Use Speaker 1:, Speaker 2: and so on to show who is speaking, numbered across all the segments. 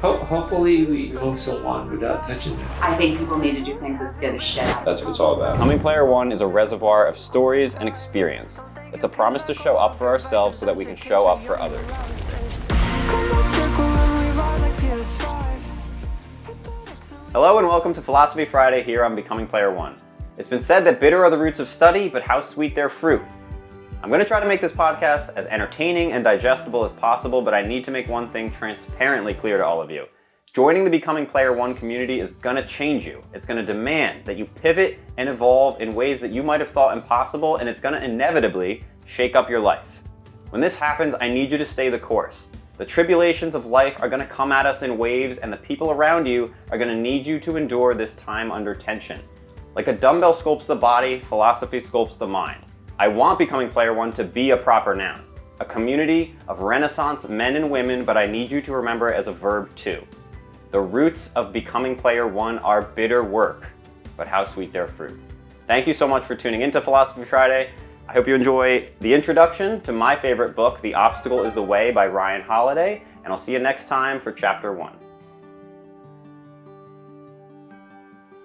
Speaker 1: Hopefully we move someone without touching them.
Speaker 2: I think people need to do things that scare the shit out of them.
Speaker 3: That's what it's all about.
Speaker 4: Becoming Player One is a reservoir of stories and experience. It's a promise to show up for ourselves so that we can show up for others. Hello and welcome to Philosophy Friday here on Becoming Player One. It's been said that bitter are the roots of study, but how sweet their fruit. I'm going to try to make this podcast as entertaining and digestible as possible, but I need to make one thing transparently clear to all of you. Joining the Becoming Player One community is going to change you. It's going to demand that you pivot and evolve in ways that you might have thought impossible, and it's going to inevitably shake up your life. When this happens, I need you to stay the course. The tribulations of life are going to come at us in waves, and the people around you are going to need you to endure this time under tension. Like a dumbbell sculpts the body, philosophy sculpts the mind. I want Becoming Player One to be a proper noun, a community of Renaissance men and women, but I need you to remember it as a verb too. The roots of Becoming Player One are bitter work, but how sweet their fruit. Thank you so much for tuning into Philosophy Friday. I hope you enjoy the introduction to my favorite book, The Obstacle is the Way by Ryan Holiday, and I'll see you next time for Chapter 1.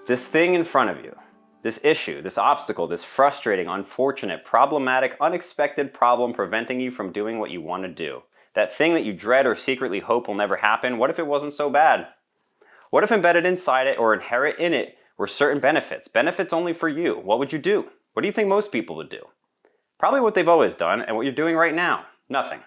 Speaker 4: This thing in front of you, this issue, this obstacle, this frustrating, unfortunate, problematic, unexpected problem preventing you from doing what you want to do. That thing that you dread or secretly hope will never happen, what if it wasn't so bad? What if embedded inside it or inherent in it were certain benefits? Benefits only for you. What would you do? What do you think most people would do? Probably what they've always done and what you're doing right now. Nothing.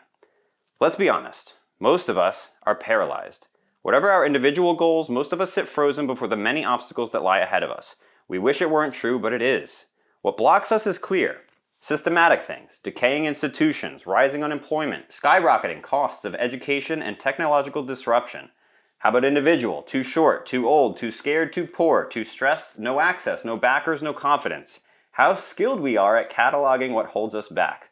Speaker 4: Let's be honest. Most of us are paralyzed. Whatever our individual goals, most of us sit frozen before the many obstacles that lie ahead of us. We wish it weren't true, but it is. What blocks us is clear. Systematic things, decaying institutions, rising unemployment, skyrocketing costs of education, and technological disruption. How about individual? Too short, too old, too scared, too poor, too stressed, no access, no backers, no confidence. How skilled we are at cataloging what holds us back.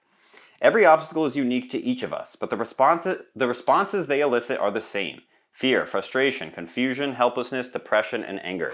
Speaker 4: Every obstacle is unique to each of us, but the responses they elicit are the same. Fear, frustration, confusion, helplessness, depression, and anger.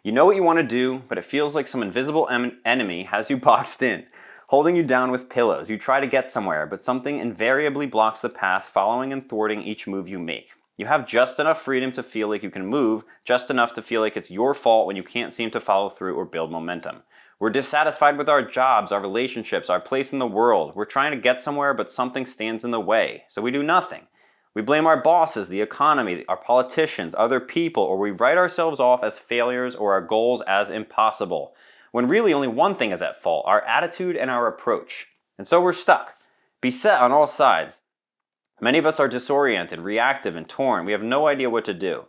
Speaker 4: You know what you want to do, but it feels like some invisible enemy has you boxed in, holding you down with pillows. You try to get somewhere, but something invariably blocks the path, following and thwarting each move you make. You have just enough freedom to feel like you can move, just enough to feel like it's your fault when you can't seem to follow through or build momentum. We're dissatisfied with our jobs, our relationships, our place in the world. We're trying to get somewhere, but something stands in the way, so we do nothing. We blame our bosses, the economy, our politicians, other people, or we write ourselves off as failures or our goals as impossible, when really only one thing is at fault, our attitude and our approach. And so we're stuck, beset on all sides. Many of us are disoriented, reactive, and torn. We have no idea what to do.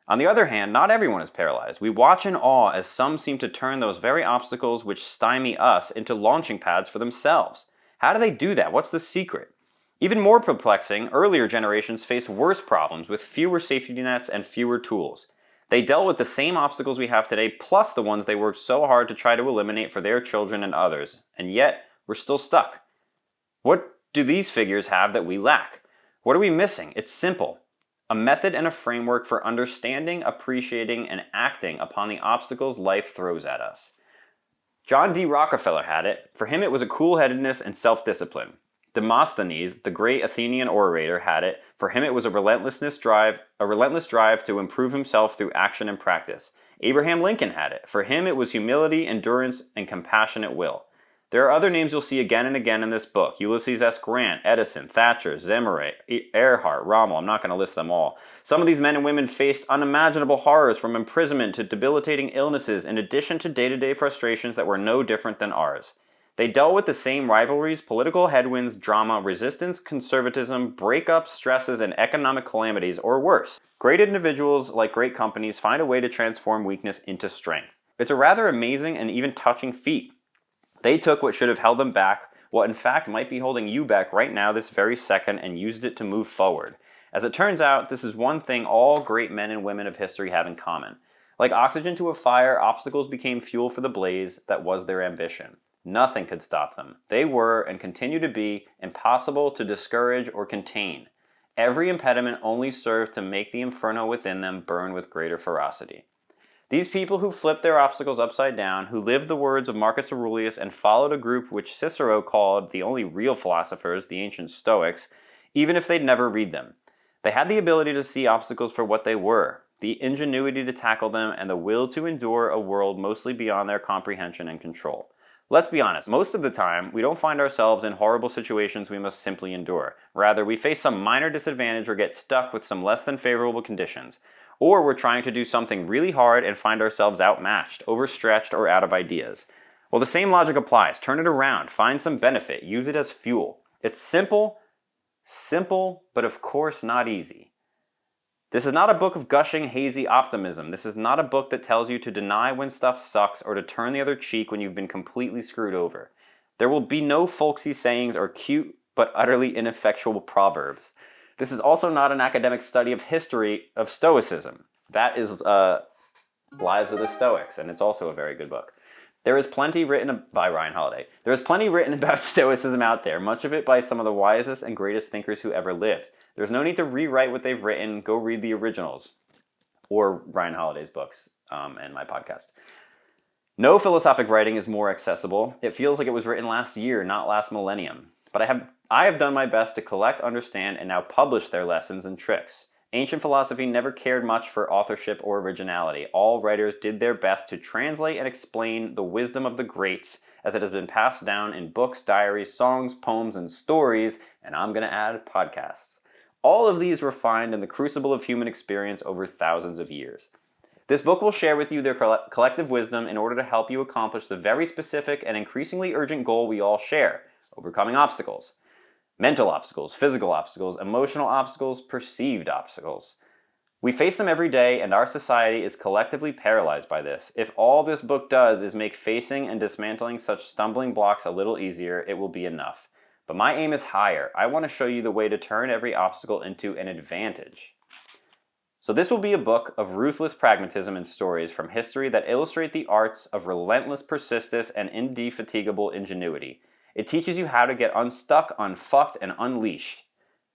Speaker 4: On the other hand, not everyone is paralyzed. We watch in awe as some seem to turn those very obstacles which stymie us into launching pads for themselves. How do they do that? What's the secret? Even more perplexing, earlier generations faced worse problems with fewer safety nets and fewer tools. They dealt with the same obstacles we have today, plus the ones they worked so hard to try to eliminate for their children and others, and yet we're still stuck. What do these figures have that we lack? What are we missing? It's simple. A method and a framework for understanding, appreciating, and acting upon the obstacles life throws at us. John D. Rockefeller had it. For him it was a cool-headedness and self-discipline. Demosthenes, the great Athenian orator, had it. For him it was a relentless drive to improve himself through action and practice. Abraham Lincoln had it. For him it was humility, endurance, and compassionate will. There are other names you'll see again and again in this book. Ulysses S. Grant, Edison, Thatcher, Zimmerman, Earhart, Rommel. I'm not going to list them all. Some of these men and women faced unimaginable horrors, from imprisonment to debilitating illnesses, in addition to day-to-day frustrations that were no different than ours. They dealt with the same rivalries, political headwinds, drama, resistance, conservatism, breakups, stresses, and economic calamities, or worse. Great individuals, like great companies, find a way to transform weakness into strength. It's a rather amazing and even touching feat. They took what should have held them back, what in fact might be holding you back right now this very second, and used it to move forward. As it turns out, this is one thing all great men and women of history have in common. Like oxygen to a fire, obstacles became fuel for the blaze that was their ambition. Nothing could stop them. They were, and continue to be, impossible to discourage or contain. Every impediment only served to make the inferno within them burn with greater ferocity. These people who flipped their obstacles upside down, who lived the words of Marcus Aurelius and followed a group which Cicero called the only real philosophers, the ancient Stoics, even if they'd never read them. They had the ability to see obstacles for what they were, the ingenuity to tackle them, and the will to endure a world mostly beyond their comprehension and control. Let's be honest, most of the time, we don't find ourselves in horrible situations we must simply endure. Rather, we face some minor disadvantage or get stuck with some less than favorable conditions. Or we're trying to do something really hard and find ourselves outmatched, overstretched, or out of ideas. Well, the same logic applies. Turn it around, find some benefit, use it as fuel. It's simple, but of course not easy. This is not a book of gushing, hazy optimism. This is not a book that tells you to deny when stuff sucks or to turn the other cheek when you've been completely screwed over. There will be no folksy sayings or cute but utterly ineffectual proverbs. This is also not an academic study of history of Stoicism. That is Lives of the Stoics, and it's also a very good book. There is plenty written by Ryan Holiday. There is plenty written about Stoicism out there, much of it by some of the wisest and greatest thinkers who ever lived. There's no need to rewrite what they've written. Go read the originals, or Ryan Holiday's books and my podcast. No philosophic writing is more accessible. It feels like it was written last year, not last millennium. But I have done my best to collect, understand, and now publish their lessons and tricks. Ancient philosophy never cared much for authorship or originality. All writers did their best to translate and explain the wisdom of the greats as it has been passed down in books, diaries, songs, poems, and stories, and I'm going to add podcasts. All of these refined in the crucible of human experience over thousands of years. This book will share with you their collective wisdom in order to help you accomplish the very specific and increasingly urgent goal we all share: overcoming obstacles. Mental obstacles, physical obstacles, emotional obstacles, perceived obstacles. We face them every day, and our society is collectively paralyzed by this. If all this book does is make facing and dismantling such stumbling blocks a little easier, it will be enough. But my aim is higher. I want to show you the way to turn every obstacle into an advantage. So this will be a book of ruthless pragmatism and stories from history that illustrate the arts of relentless persistence and indefatigable ingenuity. It teaches you how to get unstuck, unfucked, and unleashed.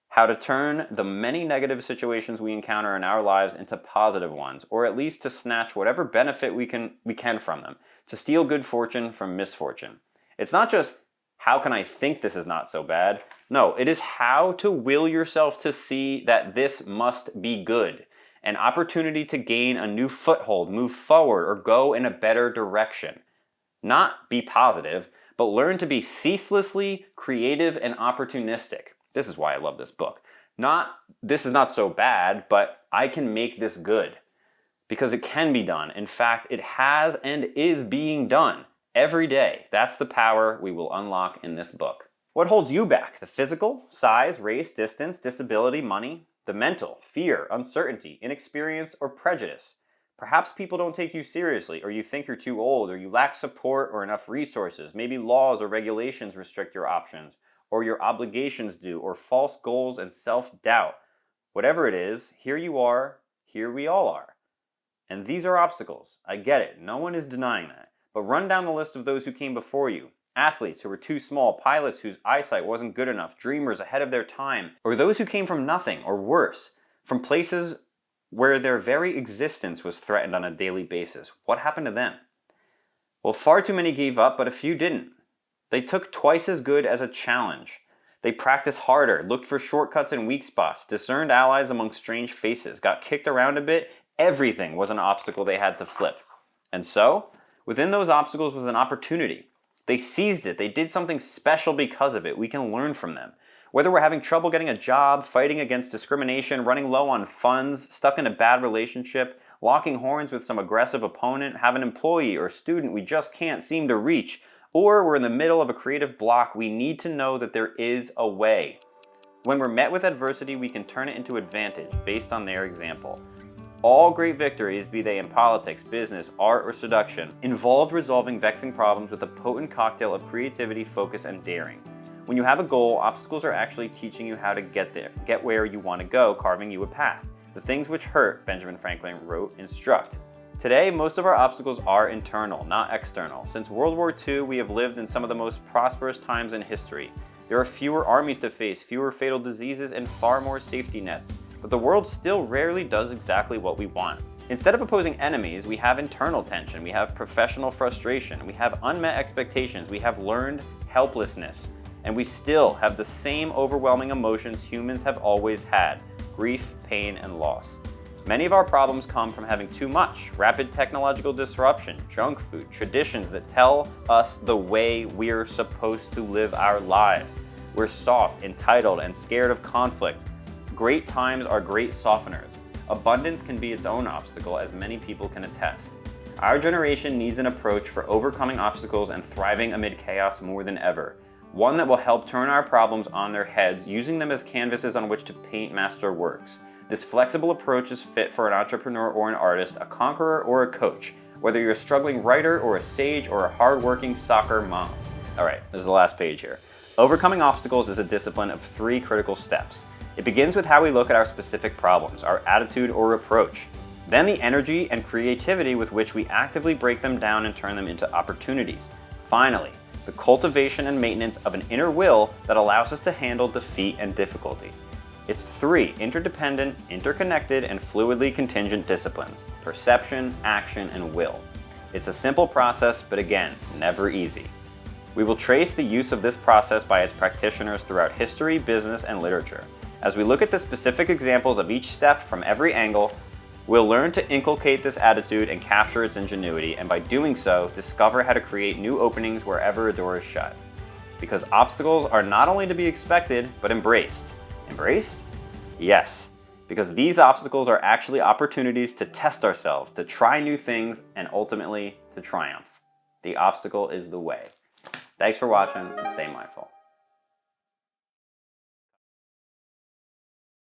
Speaker 4: How to turn the many negative situations we encounter in our lives into positive ones, or at least to snatch whatever benefit we can from them, to steal good fortune from misfortune. It's not just, how can I think this is not so bad? No, it is how to will yourself to see that this must be good. An opportunity to gain a new foothold, move forward, or go in a better direction. Not be positive, but learn to be ceaselessly creative and opportunistic. This is why I love this book. Not, this is not so bad, but I can make this good. Because it can be done. In fact, it has and is being done every day. That's the power we will unlock in this book. What holds you back? The physical, size, race, distance, disability, money. The mental, fear, uncertainty, inexperience, or prejudice. Perhaps people don't take you seriously, or you think you're too old, or you lack support or enough resources. Maybe laws or regulations restrict your options, or your obligations do, or false goals and self-doubt. Whatever it is, here you are, here we all are. And these are obstacles. I get it. No one is denying that. But run down the list of those who came before you. Athletes who were too small, pilots whose eyesight wasn't good enough, dreamers ahead of their time, or those who came from nothing, or worse, from places where their very existence was threatened on a daily basis. What happened to them? Well, far too many gave up, but a few didn't. They took twice as good as a challenge. They practiced harder, looked for shortcuts and weak spots, discerned allies among strange faces, got kicked around a bit. Everything was an obstacle they had to flip. And so, within those obstacles was an opportunity. They seized it. They did something special because of it. We can learn from them. Whether we're having trouble getting a job, fighting against discrimination, running low on funds, stuck in a bad relationship, locking horns with some aggressive opponent, have an employee or student we just can't seem to reach, or we're in the middle of a creative block, we need to know that there is a way. When we're met with adversity, we can turn it into advantage based on their example. All great victories, be they in politics, business, art, or seduction, involved resolving vexing problems with a potent cocktail of creativity, focus, and daring. When you have a goal, obstacles are actually teaching you how to get there, get where you want to go, carving you a path. The things which hurt, Benjamin Franklin wrote, instruct. Today, most of our obstacles are internal, not external. Since World War II, we have lived in some of the most prosperous times in history. There are fewer armies to face, fewer fatal diseases, and far more safety nets. But the world still rarely does exactly what we want. Instead of opposing enemies, we have internal tension, we have professional frustration, we have unmet expectations, we have learned helplessness, and we still have the same overwhelming emotions humans have always had. grief, pain, and loss. Many of our problems come from having too much rapid technological disruption, junk food, traditions that tell us the way we're supposed to live our lives. We're soft, entitled, and scared of conflict. Great times are great softeners. Abundance can be its own obstacle, as many people can attest. Our generation needs an approach for overcoming obstacles and thriving amid chaos more than ever. One that will help turn our problems on their heads, using them as canvases on which to paint master works. This flexible approach is fit for an entrepreneur or an artist, a conqueror or a coach, whether you're a struggling writer or a sage or a hardworking soccer mom. All right, this is the last page here. Overcoming obstacles is a discipline of 3 critical steps. It begins with how we look at our specific problems, our attitude or approach. Then the energy and creativity with which we actively break them down and turn them into opportunities. Finally, the cultivation and maintenance of an inner will that allows us to handle defeat and difficulty. It's 3 interdependent, interconnected, and fluidly contingent disciplines: perception, action, and will. It's a simple process, but again, never easy. We will trace the use of this process by its practitioners throughout history, business, and literature. As we look at the specific examples of each step from every angle, we'll learn to inculcate this attitude and capture its ingenuity, and by doing so, discover how to create new openings wherever a door is shut. Because obstacles are not only to be expected, but embraced. Embraced? Yes, because these obstacles are actually opportunities to test ourselves, to try new things, and ultimately to triumph. The obstacle is the way. Thanks for watching, and stay mindful.